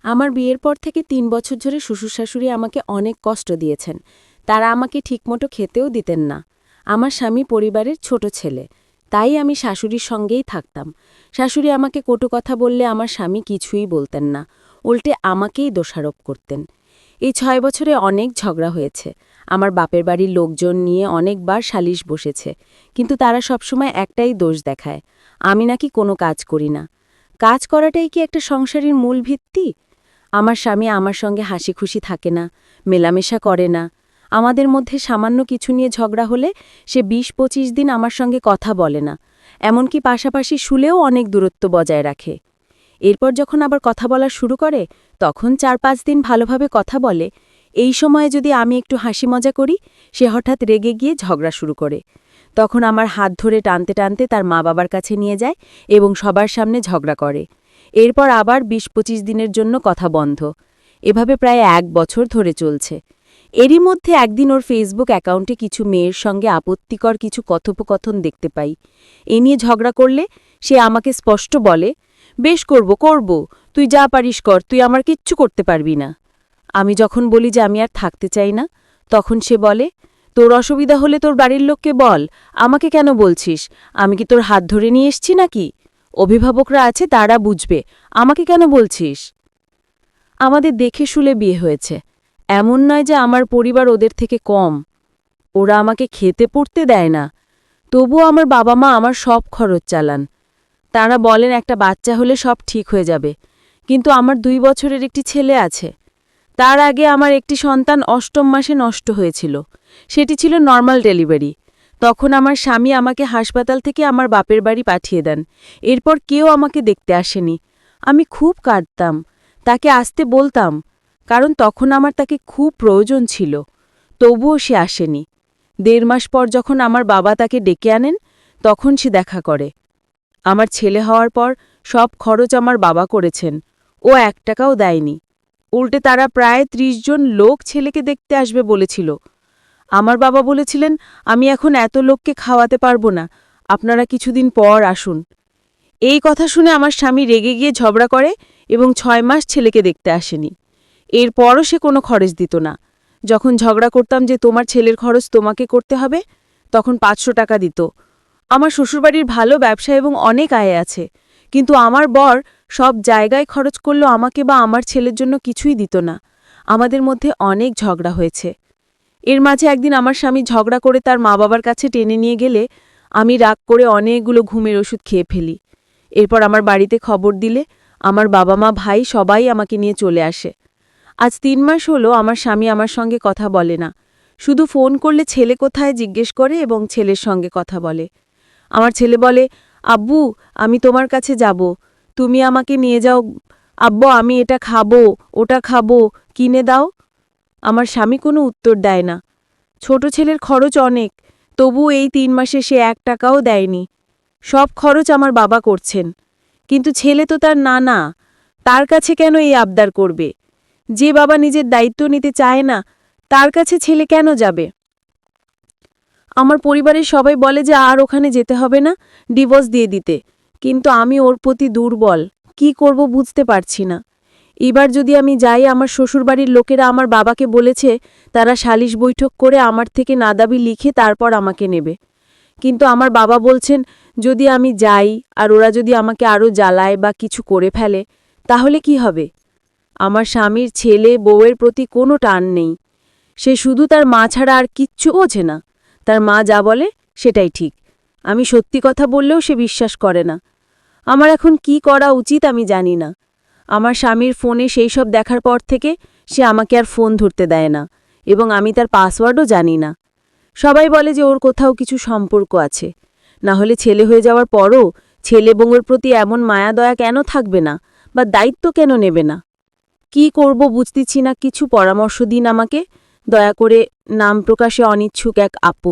আমার বিয়ের পর থেকে ৩ বছর ধরে শ্বশুর-শাশুড়ি আমাকে অনেক কষ্ট দিয়েছেন। তারা আমাকে ঠিকমতো খেতেও দিতেন না। আমার স্বামী পরিবারের ছোট ছেলে, তাই আমি শাশুড়ির সঙ্গেই থাকতাম। শাশুড়ি আমাকে কটু কথা বললে আমার স্বামী কিছুই বলতেন না, উল্টে আমাকেই দোষারোপ করতেন। এই ৬ বছরে অনেক ঝগড়া হয়েছে। আমার বাপের বাড়ির লোকজন নিয়ে অনেকবার সালিশ বসেছে, কিন্তু তারা সবসময় একটাই দোষ দেখায়, আমি নাকি কোনো কাজ করি না। কাজ করাটাই কি একটা সংসারের মূল ভিত্তি? আমার স্বামী আমার সঙ্গে হাসি খুশি থাকে না, মেলামেশা করে না। আমাদের মধ্যে সামান্য কিছু নিয়ে ঝগড়া হলে সে ২০-২৫ দিন আমার সঙ্গে কথা বলে না, এমনকি পাশাপাশি শুলেও অনেক দূরত্ব বজায় রাখে। এরপর যখন আবার কথা বলা শুরু করে, তখন ৪-৫ দিন ভালোভাবে কথা বলে। এই সময়ে যদি আমি একটু হাসি মজা করি, সে হঠাৎ রেগে গিয়ে ঝগড়া শুরু করে। তখন আমার হাত ধরে টানতে টানতে তার মা-বাবার কাছে নিয়ে যায় এবং সবার সামনে ঝগড়া করে। এরপর আবার ২০-২৫ দিনের জন্য কথা বন্ধ। এভাবে প্রায় ১ বছর ধরে চলছে। এরই মধ্যে একদিন ওর ফেসবুক অ্যাকাউন্টে কিছু মেয়ের সঙ্গে আপত্তিকর কিছু কথোপকথন দেখতে পাই। এ নিয়ে ঝগড়া করলে সে আমাকে স্পষ্ট বলে, বেশ করব, তুই যা পারিস কর, তুই আমার কিচ্ছু করতে পারবি না। আমি যখন বলি যে আমি আর থাকতে চাই না, তখন সে বলে, তোর অসুবিধা হলে তোর বাড়ির লোককে বল, আমাকে কেন বলছিস? আমি কি তোর হাত ধরে নিয়ে এসছি নাকি? অভিভাবকরা আছে, তারা বুঝবে, আমাকে কেন বলছিস? আমাদের দেখে শুলে বিয়ে হয়েছে, এমন নয় যে আমার পরিবার ওদের থেকে কম। ওরা আমাকে খেতে পড়তে দেয় না, তবুও আমার বাবা মা আমার সব খরচ চালান। তাঁরা বলেন একটা বাচ্চা হলে সব ঠিক হয়ে যাবে, কিন্তু আমার ২ বছরের একটি ছেলে আছে। তার আগে আমার একটি সন্তান ৮ম মাসে নষ্ট হয়েছিল, সেটি ছিল নর্মাল ডেলিভারি। তখন আমার স্বামী আমাকে হাসপাতাল থেকে আমার বাপের বাড়ি পাঠিয়ে দেন। এরপর কেউ আমাকে দেখতে আসেনি। আমি খুব কাঁদতাম, তাকে আসতে বলতাম, কারণ তখন আমার তাকে খুব প্রয়োজন ছিল। তবুও সে আসেনি। ১.৫ মাস পর যখন আমার বাবা তাকে ডেকে আনেন, তখন সে দেখা করে। আমার ছেলে হওয়ার পর সব খরচ আমার বাবা করেছেন, ও ১ টাকাও দেয়নি। উল্টে তারা প্রায় ৩০ জন লোক ছেলেকে দেখতে আসবে বলেছিল। আমার বাবা বলেছিলেন, আমি এখন এত লোককে খাওয়াতে পারবো না, আপনারা কিছুদিন পর আসুন। এই কথা শুনে আমার স্বামী রেগে গিয়ে ঝগড়া করে এবং ৬ মাস ছেলেকে দেখতে আসেনি। এরপরও সে কোনো খরচ দিত না। যখন ঝগড়া করতাম যে তোমার ছেলের খরচ তোমাকে করতে হবে, তখন ৫০০ টাকা দিত। আমার শ্বশুরবাড়ির ভালো ব্যবসা এবং অনেক আয় আছে, কিন্তু আমার বর সব জায়গায় খরচ করলেও আমাকে বা আমার ছেলের জন্য কিছুই দিত না। আমাদের মধ্যে অনেক ঝগড়া হয়েছে। এর মাঝে একদিন আমার স্বামী ঝগড়া করে তার মা বাবার কাছে টেনে নিয়ে গেলে আমি রাগ করে অনেকগুলো ঘুমের ওষুধ খেয়ে ফেলি। এরপর আমার বাড়িতে খবর দিলে আমার বাবা মা ভাই সবাই আমাকে নিয়ে চলে আসে। আজ ৩ মাস হলো আমার স্বামী আমার সঙ্গে কথা বলে না, শুধু ফোন করলে ছেলে কোথায় জিজ্ঞেস করে এবং ছেলের সঙ্গে কথা বলে। আমার ছেলে বলে, আব্বু আমি তোমার কাছে যাব, তুমি আমাকে নিয়ে যাও, আব্বু আমি এটা খাবো, ওটা খাবো, কিনে দাও। আমার স্বামী কোনো উত্তর দেয় না। ছোট ছেলের খরচ অনেক, তবু এই ৩ মাসে সে ১ টাকাও দেয়নি। সব খরচ আমার বাবা করছেন, কিন্তু ছেলে তো তার নানা, তার কাছে কেন এই আবদার করবে? যে বাবা নিজের দায়িত্ব নিতে চায় না, তার কাছে ছেলে কেন যাবে? আমার পরিবারের সবাই বলে যে আর ওখানে যেতে হবে না, ডিভোর্স দিয়ে দিতে, কিন্তু আমি ওর প্রতি দুর্বল, কি করব বুঝতে পারছি না। এবার যদি আমি যাই, আমার শ্বশুরবাড়ির লোকেরা আমার বাবাকে বলেছে তারা সালিশ বৈঠক করে আমার থেকে নাদাবি লিখে তারপর আমাকে নেবে। কিন্তু আমার বাবা বলছেন যদি আমি যাই আর ওরা যদি আমাকে আরও জ্বালায় বা কিছু করে ফেলে, তাহলে কি হবে? আমার স্বামীর ছেলে বউয়ের প্রতি কোনো টান নেই, সে শুধু তার মা ছাড়া আর কিচ্ছু বোঝে না। তার মা যা বলে সেটাই ঠিক, আমি সত্যি কথা বললেও সে বিশ্বাস করে না। আমার এখন কি করা উচিত আমি জানি না। আমার স্বামীর ফোনে সেই সব দেখার পর থেকে সে আমাকে আর ফোন ধরতে দেয় না, এবং আমি তার পাসওয়ার্ডও জানি না। সবাই বলে যে ওর কোথাও কিছু সম্পর্ক আছে, না হলে ছেলে হয়ে যাওয়ার পরও ছেলে বউয়ের প্রতি এমন মায়া দয়া কেন থাকবে না, বা দায়িত্ব কেন নেবে না? কি করব বুঝতেছি না, কিছু পরামর্শ দিন আমাকে, দয়া করে। নাম প্রকাশে অনিচ্ছুক এক আপু।